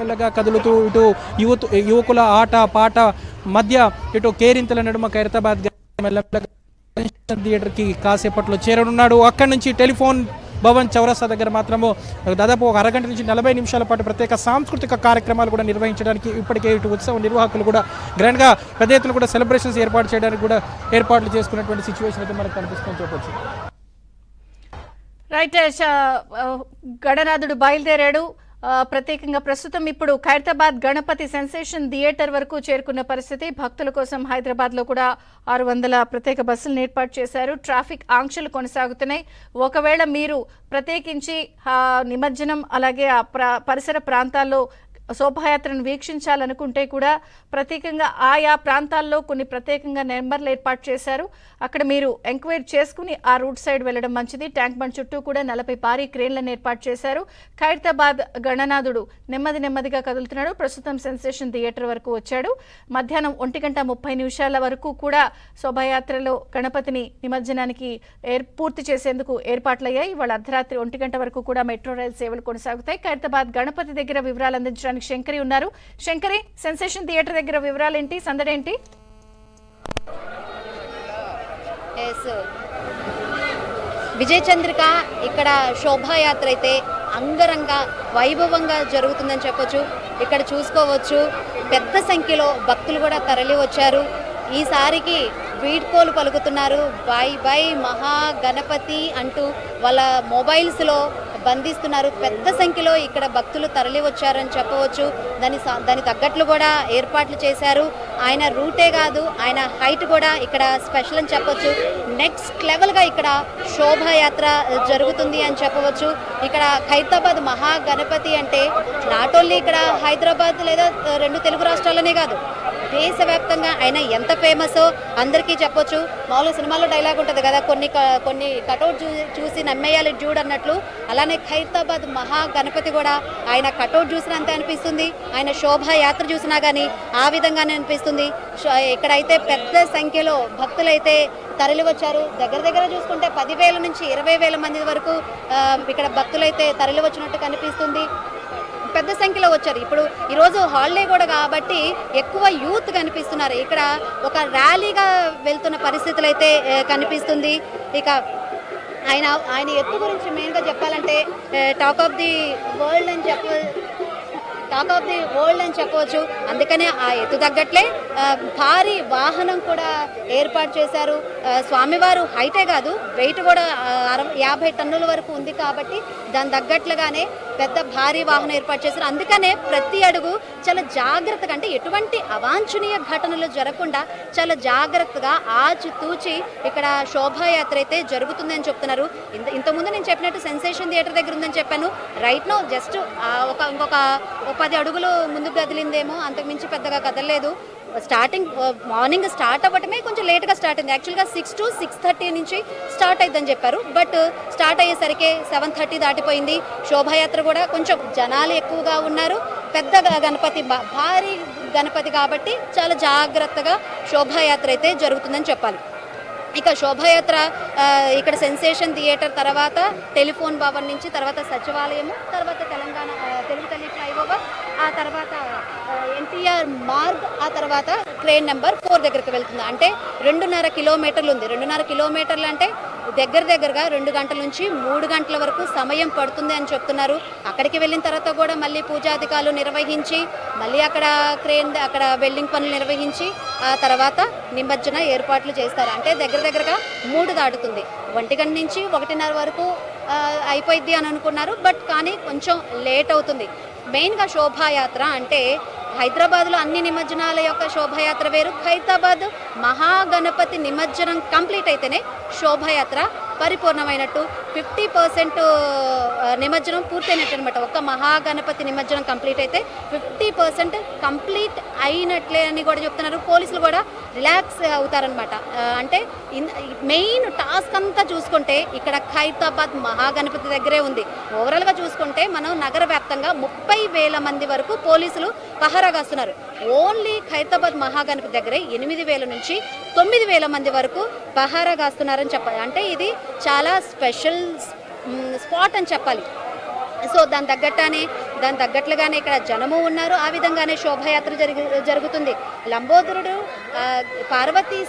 మెల్లమెల్లగా కదులుతూ ఇటు యువకుల ఆట పాట మధ్య ఇటు కేరింతల నడుమ ఖైరతాబాద్ మెల్లమెల్లగా థియేటర్కి కాసేపట్లో చేరనున్నాడు. అక్కడి నుంచి టెలిఫోన్ భవన్ చౌరస్తా దగ్గర మాత్రము దాదాపు ఒక అరగంట నుంచి 40 నిమిషాల పాటు ప్రత్యేక సాంస్కృతిక కార్యక్రమాలు కూడా నిర్వహించడానికి ఇప్పటికే ఇటు ఉత్సవ నిర్వాహకులు కూడా గ్రాండ్గా పెద్ద ఎత్తున కూడా సెలబ్రేషన్స్ ఏర్పాటు చేయడానికి కూడా ఏర్పాట్లు చేసుకున్నటువంటి సిచ్యువేషన్ అయితే మనకు కనిపిస్తుందని చెప్పొచ్చు. రైట్, గణనాథుడు బయలుదేరాడు. ప్రత్యేకంగా ప్రస్తుతం ఇప్పుడు ఖైరతాబాద్ గణపతి సెన్సేషన్ థియేటర్ వరకు చేరుకున్న పరిస్థితి. భక్తుల కోసం హైదరాబాద్లో కూడా 600 ప్రత్యేక బస్సులను ఏర్పాటు చేశారు. ట్రాఫిక్ ఆంక్షలు కొనసాగుతున్నాయి. ఒకవేళ మీరు ప్రత్యేకించి నిమజ్జనం అలాగే పరిసర ప్రాంతాల్లో శోభాయాత్రను వీక్షించాలనుకుంటే కూడా ప్రత్యేకంగా ఆయా ప్రాంతాల్లో కొన్ని ప్రత్యేకంగా నెంబర్లు ఏర్పాటు చేశారు. అక్కడ మీరు ఎంక్వైరీ చేసుకుని ఆ రూట్ సైడ్ వెళ్ళడం మంచిది. ట్యాంక్ బండ్ చుట్టూ కూడా 40 భారీ క్రేన్లను ఏర్పాటు చేశారు. ఖైరతాబాద్ గణనాథుడు నెమ్మదిగా కదులుతున్నాడు. ప్రస్తుతం సెన్సేషన్ థియేటర్ వరకు వచ్చాడు. మధ్యాహ్నం 1:30 వరకు కూడా శోభాయాత్రలో గణపతిని నిమజ్జనానికి పూర్తి చేసేందుకు ఏర్పాట్లయ్యాయి. ఇవాళ అర్ధరాత్రి 1 గంట వరకు కూడా మెట్రో రైల్ సేవలు కొనసాగుతాయి. ఖైరతాబాద్ గణపతి దగ్గర వివరాలు అందించడానికి శంకరి ఉన్నారు. శంకరి, సెన్సేషన్ థియేటర్ దగ్గర వివరాలు ఏంటి, సందడేంటి? విజయ్ చంద్రిక, ఇక్కడ శోభాయాత్ర అయితే అంగరంగ వైభవంగా జరుగుతుందని చెప్పొచ్చు. ఇక్కడ చూసుకోవచ్చు పెద్ద సంఖ్యలో భక్తులు కూడా తరలి వచ్చారు. ఈసారికి వీడ్కోలు పలుకుతున్నారు. బై బై మహా గణపతి అంటూ వాళ్ళ మొబైల్స్లో బంధిస్తున్నారు. పెద్ద సంఖ్యలో ఇక్కడ భక్తులు తరలి వచ్చారని చెప్పవచ్చు. దాని తగ్గట్లు కూడా ఏర్పాట్లు చేశారు. ఆయన రూటే కాదు, ఆయన హైట్ కూడా ఇక్కడ స్పెషల్ అని చెప్పవచ్చు. నెక్స్ట్ లెవెల్గా ఇక్కడ శోభాయాత్ర జరుగుతుంది అని చెప్పవచ్చు. ఇక్కడ ఖైరతాబాద్ మహా గణపతి అంటే నాట్ ఓన్లీ ఇక్కడ హైదరాబాద్ లేదా 2 తెలుగు రాష్ట్రాలనే కాదు, దేశవ్యాప్తంగా ఆయన ఎంత ఫేమసో అందరికీ చెప్పొచ్చు. మామూలుగా సినిమాలో డైలాగ్ ఉంటుంది కదా, కొన్ని కటౌట్ చూసి నమ్మేయాలి డ్యూడ్ అన్నట్లు. అలానే ఖైరతాబాద్ మహా గణపతి కూడా ఆయన కటౌట్ చూసినంత అనిపిస్తుంది, ఆయన శోభాయాత్ర చూసినా కానీ ఆ విధంగానే అనిపిస్తుంది. ఇక్కడైతే పెద్ద సంఖ్యలో భక్తులైతే తరలి వచ్చారు. దగ్గర చూసుకుంటే 10,000 నుంచి 20,000 మంది వరకు ఇక్కడ భక్తులైతే తరలి వచ్చినట్టు కనిపిస్తుంది. పెద్ద సంఖ్యలో వచ్చారు. ఇప్పుడు ఈరోజు హాలిడే కూడా కాబట్టి ఎక్కువ యూత్ కనిపిస్తున్నారు. ఇక్కడ ఒక ర్యాలీగా వెళ్తున్న పరిస్థితులు అయితే కనిపిస్తుంది. ఇక ఆయన ఎత్తు గురించి మెయిన్గా చెప్పాలంటే టాక్ ఆఫ్ ది వరల్డ్ అని చెప్పవచ్చు. అందుకనే ఆ ఎత్తు తగ్గట్లే భారీ వాహనం కూడా ఏర్పాటు చేశారు. స్వామివారు హైటే కాదు, వెయిట్ కూడా 50 టన్నుల వరకు ఉంది కాబట్టి దాని తగ్గట్లుగానే పెద్ద భారీ వాహనం ఏర్పాటు చేశారు. అందుకనే ప్రతి అడుగు చాలా జాగ్రత్తగా, అంటే ఎటువంటి అవాంఛనీయ ఘటనలు జరగకుండా చాలా జాగ్రత్తగా ఆచితూచి ఇక్కడ శోభాయాత్ర అయితే జరుగుతుందని చెప్తున్నారు. ఇంతకుముందు నేను చెప్పినట్టు సెన్సేషన్ థియేటర్ దగ్గర ఉందని చెప్పాను. రైట్ నో జస్ట్ ఇంకొక 10 అడుగులు ముందుకు కదిలిందేమో, అంతకుమించి పెద్దగా కదలలేదు. మార్నింగ్ స్టార్ట్ అవ్వటమే కొంచెం లేట్గా స్టార్ట్ అయింది. యాక్చువల్గా 6 to 6:30 నుంచి స్టార్ట్ అయిద్దని చెప్పారు. బట్ స్టార్ట్ అయ్యేసరికి 7:30 దాటిపోయింది. శోభాయాత్ర కూడా కొంచెం జనాలు ఎక్కువగా ఉన్నారు. పెద్ద గణపతి, భారీ గణపతి కాబట్టి చాలా జాగ్రత్తగా శోభాయాత్ర అయితే జరుగుతుందని చెప్పాలి. ఇక శోభాయాత్ర ఇక్కడ సెన్సేషన్ థియేటర్ తర్వాత టెలిఫోన్ భవన్ నుంచి తర్వాత సచివాలయము, తర్వాత తెలంగాణ తెలుగు తల్లి ఫ్లైఓవర్, ఆ తర్వాత ఎన్టీఆర్ మార్గ్, ఆ తర్వాత ట్రైన్ నెంబర్ 4 దగ్గరికి వెళ్తుంది. అంటే 2.5 కిలోమీటర్లు ఉంది. 2.5 కిలోమీటర్లు అంటే దగ్గరగా 2 గంటల నుంచి 3 గంటల వరకు సమయం పడుతుంది అని చెప్తున్నారు. అక్కడికి వెళ్ళిన తర్వాత కూడా మళ్ళీ పూజాధికారులు నిర్వహించి మళ్ళీ అక్కడ వెల్డింగ్ పనులు నిర్వహించి ఆ తర్వాత నిమజ్జన ఏర్పాట్లు చేస్తారు. అంటే దగ్గరగా 3 దాటుతుంది. 1 గంట నుంచి 1:30 వరకు అయిపోయింది అని అనుకున్నారు. బట్ కానీ కొంచెం లేట్ అవుతుంది. మెయిన్గా శోభాయాత్ర అంటే హైదరాబాద్లో అన్ని నిమజ్జనాల యొక్క శోభాయాత్ర వేరు. ఖైరతాబాద్ మహాగణపతి నిమజ్జనం కంప్లీట్ అయితేనే శోభాయాత్ర పరిపూర్ణమైనట్టు. 50% నిమజ్జనం పూర్తయినట్టు అనమాట. ఒక మహాగణపతి నిమజ్జనం కంప్లీట్ అయితే 50% కంప్లీట్ అయినట్లే అని కూడా చెప్తున్నారు. పోలీసులు కూడా రిలాక్స్ అవుతారనమాట. అంటే మెయిన్ టాస్క్ అంతా చూసుకుంటే ఇక్కడ ఖైరతాబాద్ మహాగణపతి దగ్గరే ఉంది. ఓవరాల్గా చూసుకుంటే మనం నగర వ్యాప్తంగా 30,000 మంది వరకు పోలీసులు పహారా కాస్తున్నారు. ఓన్లీ ఖైరతాబాద్ మహాగణపతి దగ్గరే 8,000 నుంచి 9,000 మంది వరకు పహారా కాస్తున్నారని చెప్పాలి. అంటే ఇది చాలా స్పెషల్ స్పాట్ అని చెప్పాలి. సో దాని తగ్గట్లుగానే ఇక్కడ జనము ఉన్నారు. ఆ విధంగానే శోభయాత్ర జరుగుతుంది. లంబోదరుడు పార్వతీ